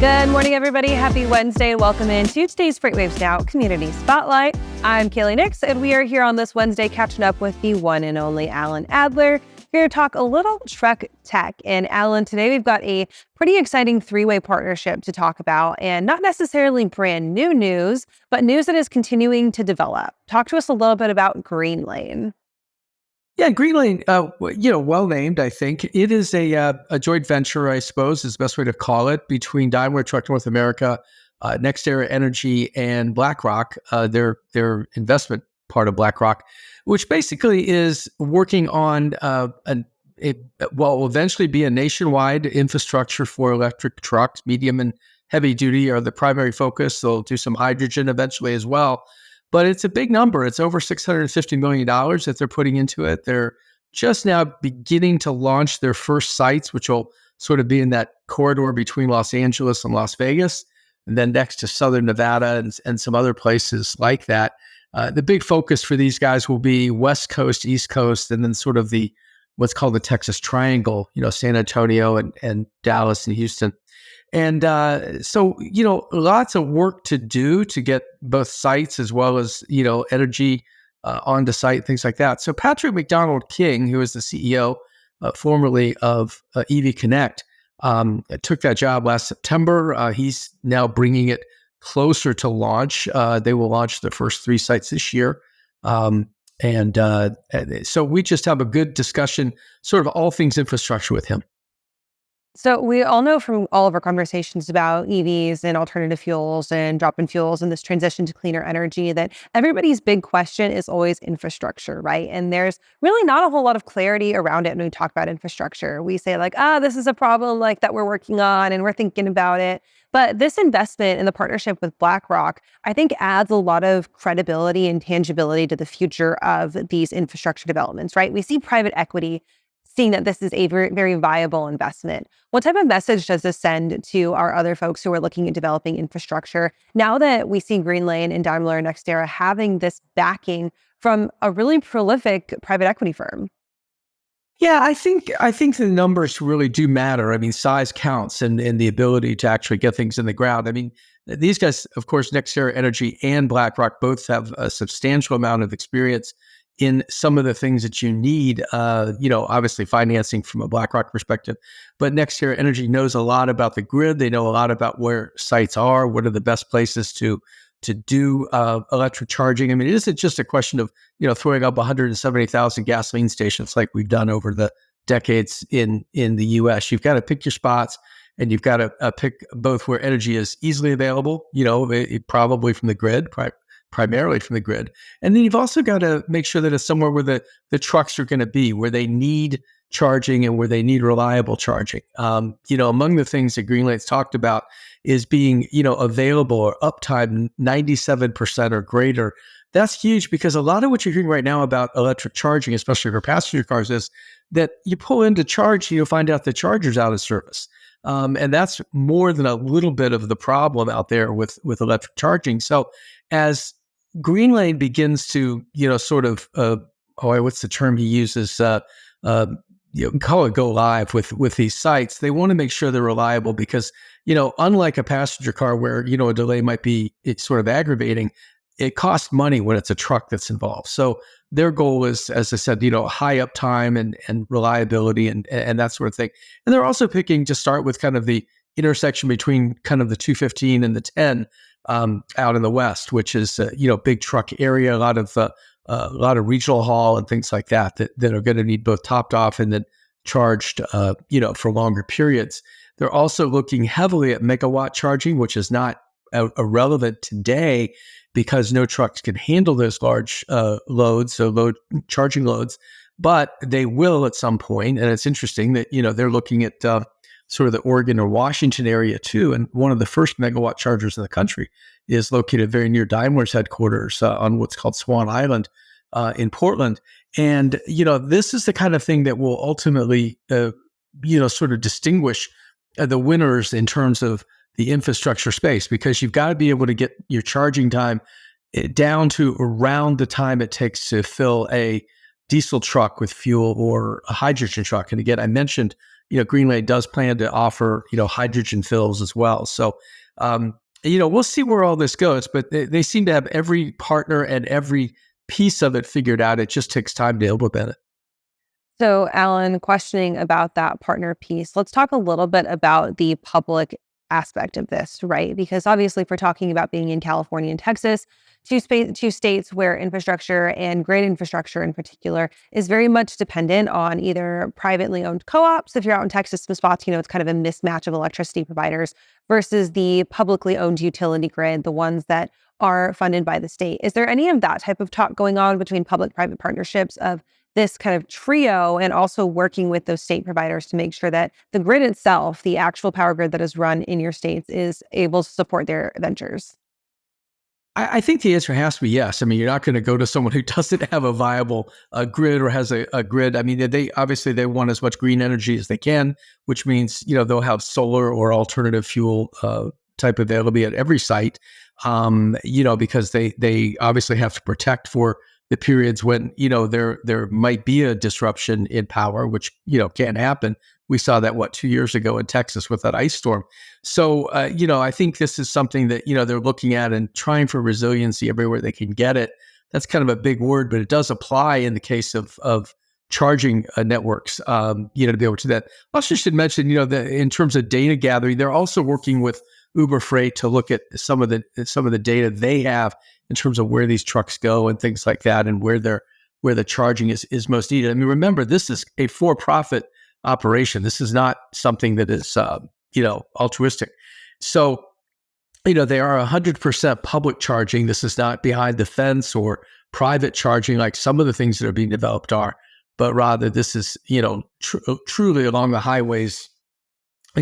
Good morning, everybody. Happy Wednesday. Welcome into today's Freightwaves Now Community Spotlight. I'm Kaylee Nix, and we are here on this Wednesday catching up with the one and only Alan Adler, here to talk a little truck tech. And Alan, today we've got a pretty exciting three-way partnership to talk about, and not necessarily brand new news, but news that is continuing to develop. Talk to us a little bit about Greenlane. Yeah, Greenlane, well named, I think. It is a joint venture, I suppose, is the best way to call it, between Daimler Truck North America, NextEra Energy, and BlackRock, their investment part of BlackRock, which basically is working on will eventually be a nationwide infrastructure for electric trucks. Medium and heavy duty are the primary focus. They'll do some hydrogen eventually as well. But it's a big number. It's over $650 million that they're putting into it. They're just now beginning to launch their first sites, which will sort of be in that corridor between Los Angeles and Las Vegas, and then next to Southern Nevada and some other places like that. The big focus for these guys will be West Coast, East Coast, and then sort of what's called the Texas Triangle, San Antonio and Dallas and Houston. And so, lots of work to do to get both sites as well as, energy onto site, things like that. So Patrick McDonald King, who is the CEO formerly of EV Connect, took that job last September. He's now bringing it closer to launch. They will launch the first 3 sites this year. So we just have a good discussion, sort of all things infrastructure with him. So we all know from all of our conversations about EVs and alternative fuels and drop-in fuels and this transition to cleaner energy that everybody's big question is always infrastructure, right? And there's really not a whole lot of clarity around it when we talk about infrastructure. We say like, this is a problem like that we're working on and we're thinking about it. But this investment in the partnership with BlackRock, I think adds a lot of credibility and tangibility to the future of these infrastructure developments, right? We see private equity seeing that this is a very, very viable investment. What type of message does this send to our other folks who are looking at developing infrastructure now that we see Greenlane and Daimler NextEra having this backing from a really prolific private equity firm? Yeah, I think the numbers really do matter. I mean, size counts and the ability to actually get things in the ground. I mean, these guys, of course, NextEra Energy and BlackRock both have a substantial amount of experience in some of the things that you need, obviously financing from a BlackRock perspective, but NextEra Energy knows a lot about the grid. They know a lot about where sites are, what are the best places to do electric charging. I mean, it isn't just a question of, throwing up 170,000 gasoline stations like we've done over the decades in the US. You've got to pick your spots, and you've got to pick both where energy is easily available, probably from the grid, primarily from the grid. And then you've also got to make sure that it's somewhere where the trucks are going to be, where they need charging and where they need reliable charging. Among the things that Greenlane's talked about is being, available or uptime 97% or greater. That's huge, because a lot of what you're hearing right now about electric charging, especially for passenger cars, is that you pull in to charge, find out the charger's out of service. And that's more than a little bit of the problem out there with electric charging. So as Greenlane begins to, what's the term he uses? Call it go live with these sites. They want to make sure they're reliable because, unlike a passenger car where, a delay might be it's sort of aggravating, it costs money when it's a truck that's involved. So their goal is, as I said, high uptime and reliability and that sort of thing. And they're also picking to start with kind of the intersection between kind of the 215 and the 10 out in the West, which is big truck area, a lot of regional haul and things like that are going to need both topped off and then charged for longer periods. They're also looking heavily at megawatt charging, which is not irrelevant today because no trucks can handle those large loads, so load charging loads, but they will at some point. And it's interesting that they're looking at sort of the Oregon or Washington area too. And one of the first megawatt chargers in the country is located very near Daimler's headquarters on what's called Swan Island in Portland. And, this is the kind of thing that will ultimately, sort of distinguish the winners in terms of the infrastructure space, because you've got to be able to get your charging time down to around the time it takes to fill a diesel truck with fuel or a hydrogen truck. And again, I mentioned, Greenlane does plan to offer, hydrogen fills as well. So, we'll see where all this goes, but they seem to have every partner and every piece of it figured out. It just takes time to implement it. So, Alan, questioning about that partner piece, let's talk a little bit about the public aspect of this, right? Because obviously, if we're talking about being in California and Texas, two states where infrastructure and grid infrastructure in particular is very much dependent on either privately owned co-ops. If you're out in Texas, some spots, it's kind of a mismatch of electricity providers versus the publicly owned utility grid, the ones that are funded by the state. Is there any of that type of talk going on between public-private partnerships of this kind of trio and also working with those state providers to make sure that the grid itself, the actual power grid that is run in your states, is able to support their ventures? I think the answer has to be yes. I mean, you're not going to go to someone who doesn't have a viable grid or has a grid. I mean, they obviously they want as much green energy as they can, which means they'll have solar or alternative fuel type availability at every site. Because they obviously have to protect for the periods when there might be a disruption in power, which can't happen. We saw that 2 years ago in Texas with that ice storm. So I think this is something that they're looking at and trying for resiliency everywhere they can get it. That's kind of a big word, but it does apply in the case of charging networks. To be able to do that. Also, should mention that in terms of data gathering, they're also working with Uber Freight to look at some of the data they have in terms of where these trucks go and things like that, and where the charging is most needed. I mean, remember, this is a for-profit operation. This is not something that is altruistic. So they are 100% public charging. This is not behind the fence or private charging like some of the things that are being developed are, but rather this is truly along the highways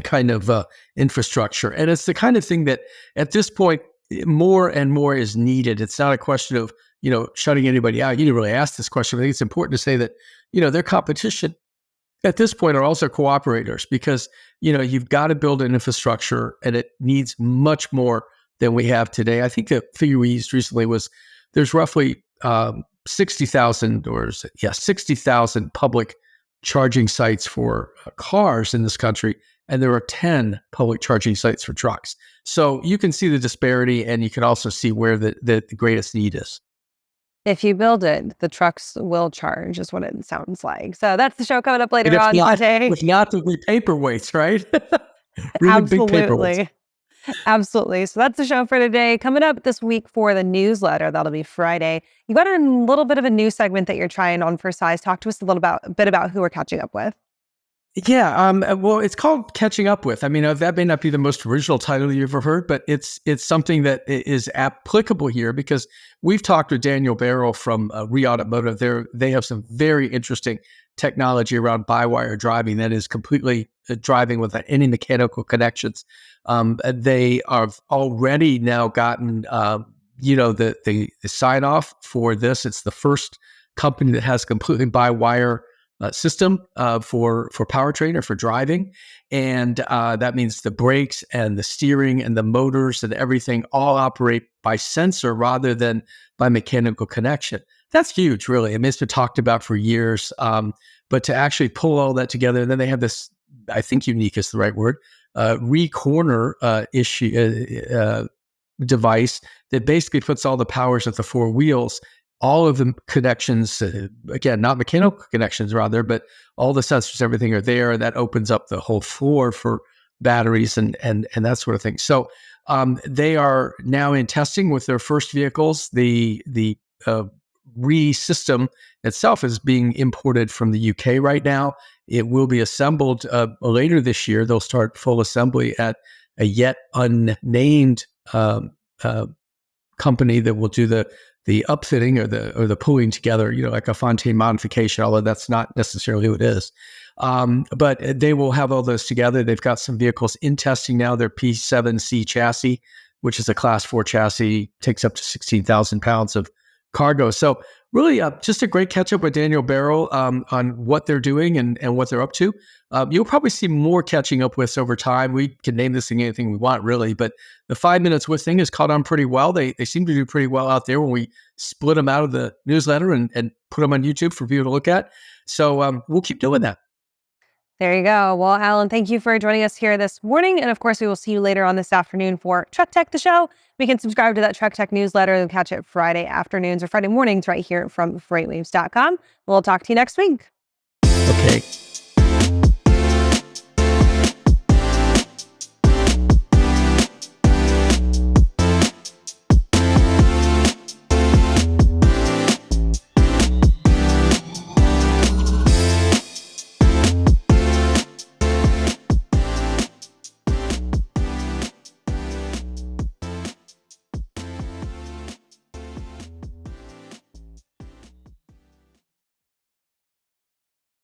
kind of infrastructure. And it's the kind of thing that at this point, more and more is needed. It's not a question of, shutting anybody out. You didn't really ask this question, but I think it's important to say that, their competition at this point are also cooperators, because, you've got to build an infrastructure and it needs much more than we have today. I think the figure we used recently was there's roughly 60,000 public charging sites for cars in this country, and there are 10 public charging sites for trucks. So you can see the disparity, and you can also see where the greatest need is. If you build it, the trucks will charge, is what it sounds like. So that's the show coming up And later if on not, today. with not the paperweights, right? Really big paperweights. Absolutely. Absolutely. So that's the show for today. Coming up this week for the newsletter, that'll be Friday. You got a little bit of a new segment that you're trying on for size. Talk to us a bit about who we're catching up with. Yeah, well, it's called Catching Up With. I mean, that may not be the most original title you've ever heard, but it's something that is applicable here, because we've talked with Daniel Barrow from Automotive. They have some very interesting technology around by-wire driving that is completely driving without any mechanical connections. They have already now gotten the sign off for this. It's the first company that has completely by-wire system for powertrain or for driving, and that means the brakes and the steering and the motors and everything all operate by sensor rather than by mechanical connection. That's huge, really. I mean, it's been talked about for years, but to actually pull all that together, and then they have this, I think unique is the right word, recorner device that basically puts all the powers at the four wheels, all of the connections, again, not mechanical connections rather, but all the sensors, everything are there. And that opens up the whole floor for batteries and that sort of thing. So they are now in testing with their first vehicles. The system itself is being imported from the UK right now. It will be assembled later this year. They'll start full assembly at a yet unnamed company that will do the upfitting or the pulling together, like a Fontaine modification, although that's not necessarily what it is. But they will have all those together. They've got some vehicles in testing now. Their P7C chassis, which is a Class 4 chassis, takes up to 16,000 pounds of cargo. So really just a great catch up with Daniel Barrow on what they're doing and what they're up to. You'll probably see more catching up with over time. We can name this thing anything we want, really, but the 5 minutes with thing has caught on pretty well. They seem to do pretty well out there when we split them out of the newsletter and put them on YouTube for people to look at. So we'll keep doing that. There you go. Well, Alan, thank you for joining us here this morning. And of course, we will see you later on this afternoon for Truck Tech, the show. We can subscribe to that Truck Tech newsletter and catch it Friday afternoons or Friday mornings right here from freightwaves.com. We'll talk to you next week. Okay.